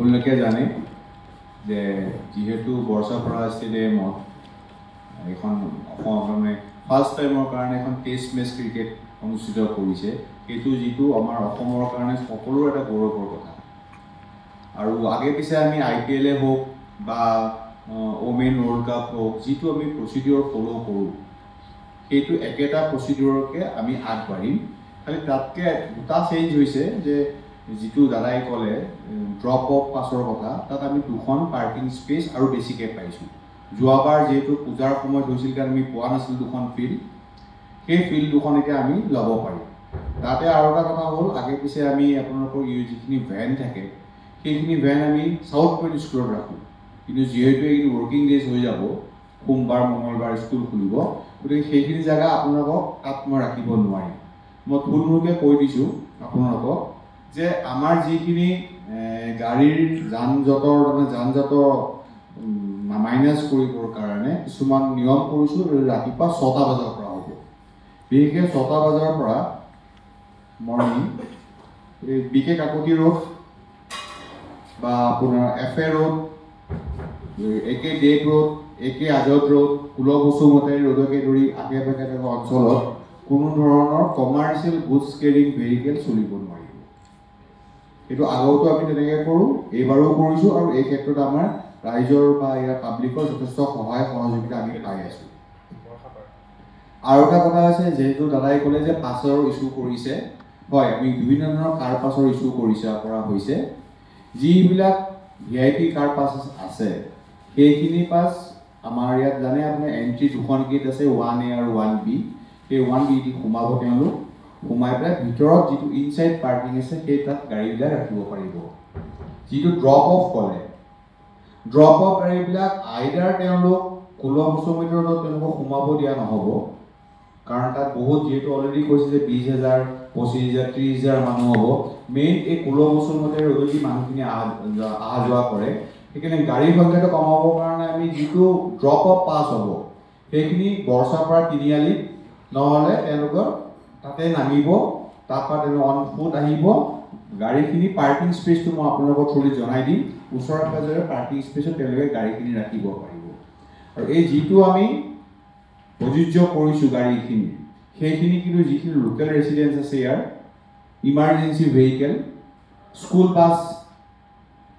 আপোনালোকে জানে যে যেহেতু বৰ্ষাপাৰা ষ্টেডিয়ামত এখন মানে ফাৰ্ষ্ট টাইমৰ কাৰণে এখন টেষ্ট মেচ ক্ৰিকেট অনুষ্ঠিত কৰিছে, সেইটো যিটো আমাৰ অসমৰ কাৰণে সকলোৰে এটা গৌৰৱৰ কথা। আৰু আগে পিছে আমি IPL হওক বা ওমেন ৱৰ্ল্ড কাপ হওক, যিটো আমি প্ৰচিডিউৰ ফ'ল' কৰোঁ, সেইটো একেটা প্ৰচিডিউৰকে আমি আগবাঢ়িম। খালি তাতকৈ দুটা চেঞ্জ হৈছে যে যিটো দাদাই ক'লে ড্ৰপ অফ পাছৰ কথা, তাত আমি 2খন পাৰ্কিং স্পেচ আৰু বেছিকৈ পাইছোঁ। যোৱাবাৰ যিহেতু পূজাৰ সময়ত হৈছিল কাৰণে আমি পোৱা নাছিলোঁ 2খন ফিল্ড, সেই ফিল্ড 2খন এতিয়া আমি ল'ব পাৰিম। তাতে আৰু এটা কথা হ'ল, আগে পিছে আমি আপোনালোকৰ যিখিনি ভেন থাকে, সেইখিনি ভেন আমি চাউথ পইণ্ট স্কুলত ৰাখোঁ, কিন্তু যিহেতু এই ৱৰ্কিং ডেজ হৈ যাব, সোমবাৰ মঙলবাৰ স্কুল খুলিব, গতিকে সেইখিনি জেগা আপোনালোকক তাত মই ৰাখিব নোৱাৰিম। মই থুলমূলকৈ কৈ দিছোঁ আপোনালোকক যে আমাৰ যিখিনি গাড়ীৰ যান জঁটৰ মাইনাছ কৰিবৰ কাৰণে কিছুমান নিয়ম কৰিছোঁ। ৰাতিপুৱা 6টা বজাৰ পৰা হ'ব, বিশেষকৈ 6টা বজাৰ পৰা মৰ্ণিং BK কাকতি ৰোড বা আপোনাৰ FA road, AK Deka road, AK Azad road, কুলক বসুমতাৰী ৰোডকে ধৰি আশে পাশে থকা অঞ্চলত কোনো ধৰণৰ কমাৰ্চিয়েল গুডছ কেৰিং ভেহিকেল চলিব নোৱাৰিব। সেইটো আগতো আমি তেনেকৈ কৰোঁ, এইবাৰো কৰিছোঁ, আৰু এই ক্ষেত্ৰত আমাৰ ৰাইজৰ বা ইয়াৰ পাব্লিকৰ যথেষ্ট সহায় সহযোগিতা আমি পাই আছোঁ। আৰু এটা কথা হৈছে, যিহেতু দাদাই ক'লে যে পাছৰ ইছ্যু কৰিছে, হয়, আমি বিভিন্ন ধৰণৰ কাৰ পাছৰ ইছ্যু কৰা হৈছে। যিবিলাক VIP কাৰ পাছ আছে, সেইখিনি পাছ আমাৰ ইয়াত জানে আপোনাৰ এণ্ট্ৰি 2খন গেট আছে, 1A আৰু 1B। সেই 1B সোমাব, তেওঁলোক সোমাই পেলাই ভিতৰত যিটো ইনচাইড পাৰ্কিং আছে, সেই তাত গাড়ীবিলাক ৰাখিব পাৰিব। যিটো ড্ৰপ অফ ক'লে, ড্ৰপ অফ গাড়ীবিলাক আইডাৰ তেওঁলোক 16 বছৰ তেওঁলোকক সোমাব দিয়া নহ'ব, কাৰণ তাত বহুত যিহেতু অলৰেডি কৈছে যে 20,000, 25,000, 30,000 মানুহ হ'ব। মেইন এই 16 বছৰ ৰ'দত মানুহখিনি অহা যোৱা কৰে, সেইকাৰণে গাড়ীৰ সংখ্যাটো কমাবৰ কাৰণে আমি যিটো ড্ৰপ অফ পাছ হ'ব, সেইখিনি বৰ্ষাপাৰা তিনিআলিত, নহ'লে তেওঁলোকৰ তাতে নামিব, তাৰপৰা তেওঁলোক অন ফুট আহিব। গাড়ীখিনি পাৰ্কিং স্পেচটো মই আপোনালোকৰ থ্ৰুদি জনাই দিম, ওচৰে পাজৰে পাৰ্কিং স্পেচত তেওঁলোকে গাড়ীখিনি ৰাখিব পাৰিব। আৰু এই যিটো আমি প্ৰযোজ্য কৰিছোঁ গাড়ীখিনি, সেইখিনি কিন্তু যিখিনি লোকেল ৰেচিডেঞ্চ আছে ইয়াৰ, ইমাৰ্জেঞ্চি ভেহিকেল, স্কুল বাছ,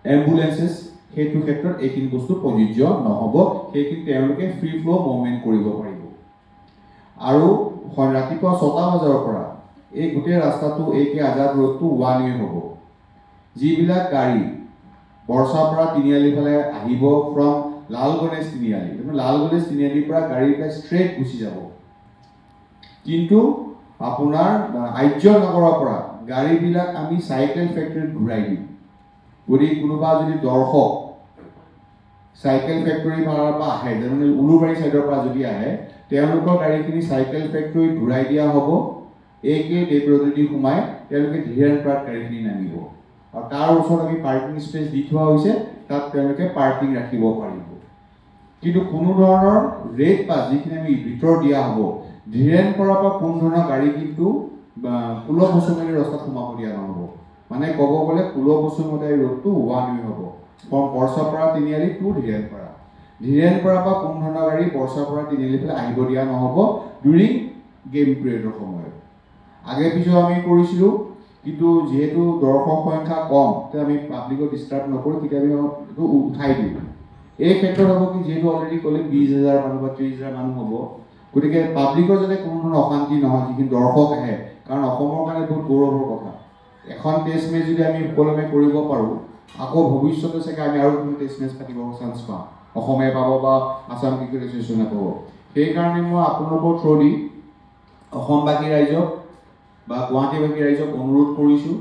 এম্বুলেঞ্চেছ, সেইটো ক্ষেত্ৰত এইখিনি বস্তু প্ৰযোজ্য নহ'ব। সেইখিনি তেওঁলোকে ফ্ৰী ফ্ল' মুভমেণ্ট কৰিব পাৰিব। আৰু ৰাতিপুৱা 6টা বজাৰ পৰা এই গোটেই ৰাস্তাটো AK আজাদ ৰোডটো 1A হ'ব। যিবিলাক গাড়ী বৰ্ষাপাৰা তিনিআলি ফালে আহিব ফ্ৰম লাল গণেশ তিনিআলি, লাল গণেশ তিনিআলিৰ পৰা গাড়ীবিলাক ষ্ট্ৰেইট গুচি যাব। কিন্তু আপোনাৰ আৰ্য নগৰৰ পৰা গাড়ীবিলাক আমি চাইকেল ফেক্টৰীত ঘূৰাই দিম। গতিকে কোনোবা যদি দৰ্শক চাইকেল ফেক্টৰী ফালৰ পৰা আহে, যেনে উলুবাৰী ছাইডৰ পৰা যদি আহে, তেওঁলোকৰ গাড়ীখিনি চাইকেল ফেক্টৰীত ঘূৰাই দিয়া হ'ব। AK ডেক ৰোডেদি সোমাই তেওঁলোকে ধীৰেণপাৰাত গাড়ীখিনি নামিব, আৰু তাৰ ওচৰত আমি পাৰ্কিং স্পেচ দি থোৱা হৈছে, তাত তেওঁলোকে পাৰ্কিং ৰাখিব পাৰিব। কিন্তু কোনো ধৰণৰ ৰেড পাছ যিখিনি আমি ভিতৰত দিয়া হ'ব, ধীৰেণপাৰাৰ পৰা কোনো ধৰণৰ গাড়ী কিন্তু কুলক বসুমতাৰী ৰাস্তাত সোমাব দিয়া নহ'ব। মানে ক'ব গ'লে কুলক বসুমতাৰী ৰোডটো 1A হ'ব, ফ্ৰম বৰ্ষাপাৰা তিনিআলি টু ধীৰেণপাৰা। ধীৰেণপাৰাৰ পৰা কোনো ধৰণৰ গাড়ী বৰ্ষাপাৰা তিনিআলি ফালে আহিব দিয়া নহ'ব ডিউৰিং গেম পিৰিয়ডৰ সময়ত। আগে পিছেও আমি কৰিছিলোঁ, কিন্তু যিহেতু দৰ্শক সংখ্যা কম, তেতিয়া আমি পাব্লিকক ডিষ্টাৰ্ব নকৰোঁ, তেতিয়া আমি এইটো উঠাই দিওঁ। এই ক্ষেত্ৰত হ'ব কি, যিহেতু অলৰেডি ক'লে 20,000 মানুহ বা 30,000 মানুহ হ'ব, গতিকে পাব্লিকৰ যাতে কোনো ধৰণৰ অশান্তি নহয়, যিখিনি দৰ্শক আহে, কাৰণ অসমৰ কাৰণে বহুত গৌৰৱৰ কথা। এখন টেষ্ট মেচ যদি আমি সুকলমে কৰিব পাৰোঁ, আকৌ ভৱিষ্যতে চাগে আমি আৰু কোনো টেষ্ট মেচ পাতিবৰ চান্স পাম, অসমে পাব বা আছাম ক্ৰিকেট এছ'চিয়েশ্যনে পাব। সেইকাৰণে মই আপোনালোকৰ থ্ৰুদি অসমবাসী ৰাইজক বা গুৱাহাটীবাসী ৰাইজক অনুৰোধ কৰিছোঁ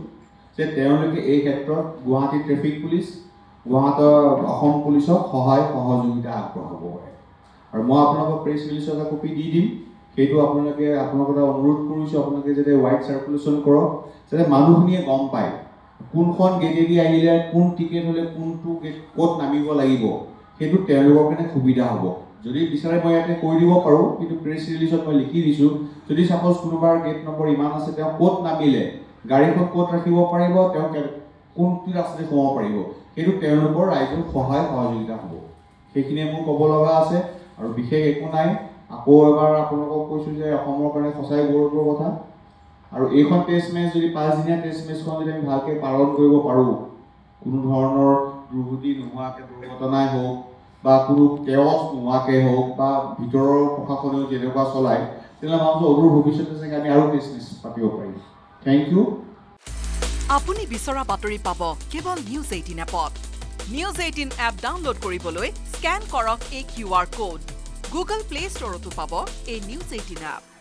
যে তেওঁলোকে এই ক্ষেত্ৰত গুৱাহাটী ট্ৰেফিক পুলিচ, অসম পুলিচক সহায় সহযোগিতা আগবঢ়াব পাৰে। আৰু মই আপোনালোকক প্ৰেছ ৰিলিজৰ এটা কপি দি দিম, সেইটো আপোনালোকৰ অনুৰোধ কৰিছোঁ, আপোনালোকে যাতে ৱাইড চাৰ্কুলেশ্যন কৰক, যাতে মানুহখিনিয়ে গম পায় কোনখন গেটেদি আহিলে, কোন টিকেট হ'লে কোনটো গেট ক'ত নামিব লাগিব, সেইটো তেওঁলোকৰ কাৰণে সুবিধা হ'ব। যদি বিচাৰে মই ইয়াতে কৈ দিব পাৰোঁ, কিন্তু প্ৰেছ ৰিলিজত মই লিখি দিছোঁ, যদি চাপ'জ কোনোবাৰ গেট নম্বৰ ইমান আছে, তেওঁ ক'ত নামিলে, গাড়ীখন ক'ত ৰাখিব পাৰিব, তেওঁ কোনটো ৰাস্তাতে সোমাব পাৰিব, সেইটো তেওঁলোকৰ ৰাইজৰ সহায় সহযোগিতা হ'ব সেইখিনিয়ে মোৰ ক'ব লগা আছে আৰু বিশেষ একো নাই আকৌ এবাৰ আপোনালোকক কৈছোঁ যে অসমৰ কাৰণে সঁচাই গৌৰৱৰ কথা আৰু এইখন টেষ্ট মেচ যদি 5 দিনীয়া টেষ্ট মেচখন যদি আমি ভালকৈ পালন কৰিব পাৰোঁ কোনো ধৰণৰ দুৰ্গতি নোহোৱাকৈ দুৰ্ঘটনাই হওক বা কোনো কেৱছ নোহোৱাকৈ হওক বা ভিতৰৰ প্ৰশাসনেও যেনেকুৱা চলায় তেতিয়াহ'লে ভাবোঁ অদূৰ ভৱিষ্যতে চাগে আমি আৰু টেষ্ট মেচ পাতিব পাৰিম থেংক ইউ আপুনি বিচৰা বাতৰি পাব কেৱল নিউজ 18 এপত নিউজ 18 এপ ডাউনলোড কৰিবলৈ স্কেন কৰক এই QR কোড গুগল প্লে ষ্টৰতো পাব এই নিউজ 18 এপ